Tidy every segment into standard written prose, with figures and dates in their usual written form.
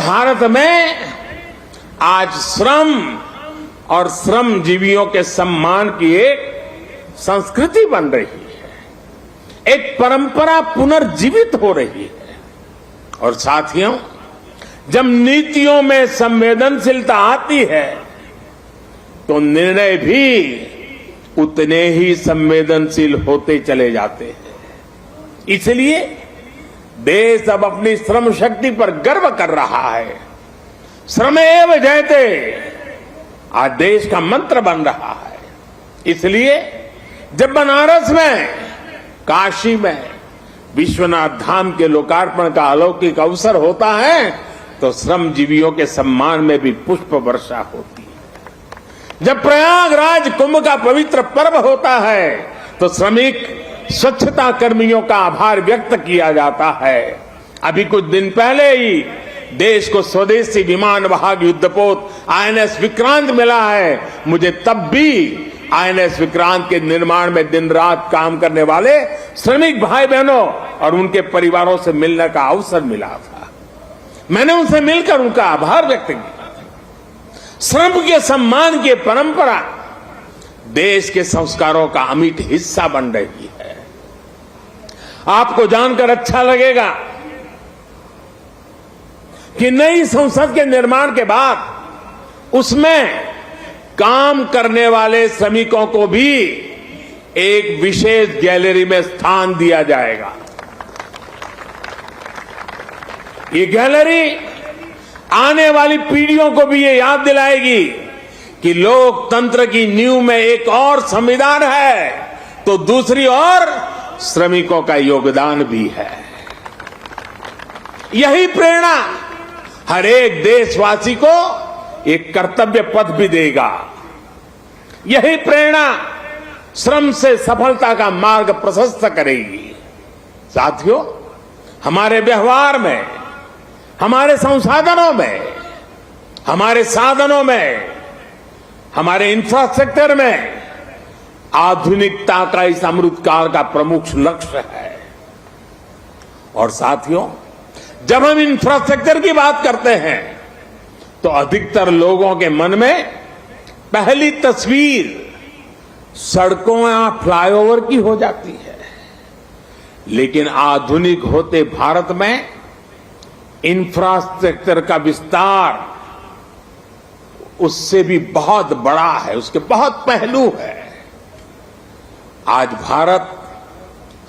भारत में आज श्रम और श्रमजीवियों के सम्मान की एक संस्कृति बन रही है, एक परंपरा पुनर्जीवित हो रही है। और साथियों, जब नीतियों में संवेदनशीलता आती है तो निर्णय भी उतने ही संवेदनशील होते चले जाते हैं। इसलिए देश अब अपनी श्रम शक्ति पर गर्व कर रहा है। श्रमेव जयते आज देश का मंत्र बन रहा है। इसलिए जब बनारस में, काशी में विश्वनाथ धाम के लोकार्पण का अलौकिक अवसर होता है तो श्रमजीवियों के सम्मान में भी पुष्प वर्षा होती है। जब प्रयागराज कुंभ का पवित्र पर्व होता है तो श्रमिक स्वच्छता कर्मियों का आभार व्यक्त किया जाता है। अभी कुछ दिन पहले ही देश को स्वदेशी विमान वाहक युद्धपोत आईएनएस विक्रांत मिला है। मुझे तब भी आईएनएस विक्रांत के निर्माण में दिन रात काम करने वाले श्रमिक भाई बहनों और उनके परिवारों से मिलने का अवसर मिला था। मैंने उनसे मिलकर उनका आभार व्यक्त किया। श्रम के सम्मान की परंपरा देश के संस्कारों का अमिट हिस्सा बन रही है। आपको जानकर अच्छा लगेगा कि नई संसद के निर्माण के बाद उसमें काम करने वाले श्रमिकों को भी एक विशेष गैलरी में स्थान दिया जाएगा। ये गैलरी आने वाली पीढ़ियों को भी ये याद दिलाएगी कि लोकतंत्र की नींव में एक और संविधान है तो दूसरी ओर श्रमिकों का योगदान भी है। यही प्रेरणा हर एक देशवासी को एक कर्तव्य पथ भी देगा। यही प्रेरणा श्रम से सफलता का मार्ग प्रशस्त करेगी। साथियों, हमारे व्यवहार में, हमारे संसाधनों में, हमारे साधनों में, हमारे इंफ्रास्ट्रक्चर में आधुनिकता का इस अमृतकाल का प्रमुख लक्ष्य है। और साथियों, जब हम इंफ्रास्ट्रक्चर की बात करते हैं तो अधिकतर लोगों के मन में पहली तस्वीर सड़कों या फ्लाईओवर की हो जाती है। लेकिन आधुनिक होते भारत में इंफ्रास्ट्रक्चर का विस्तार उससे भी बहुत बड़ा है, उसके बहुत पहलू है। आज Bharat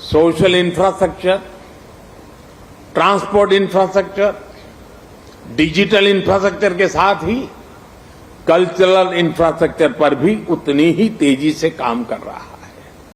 social infrastructure, transport infrastructure, digital infrastructure के साथ ही कल्चरल इंफ्रास्ट्रक्चर पर भी उतनी ही तेजी से काम कर रहा है।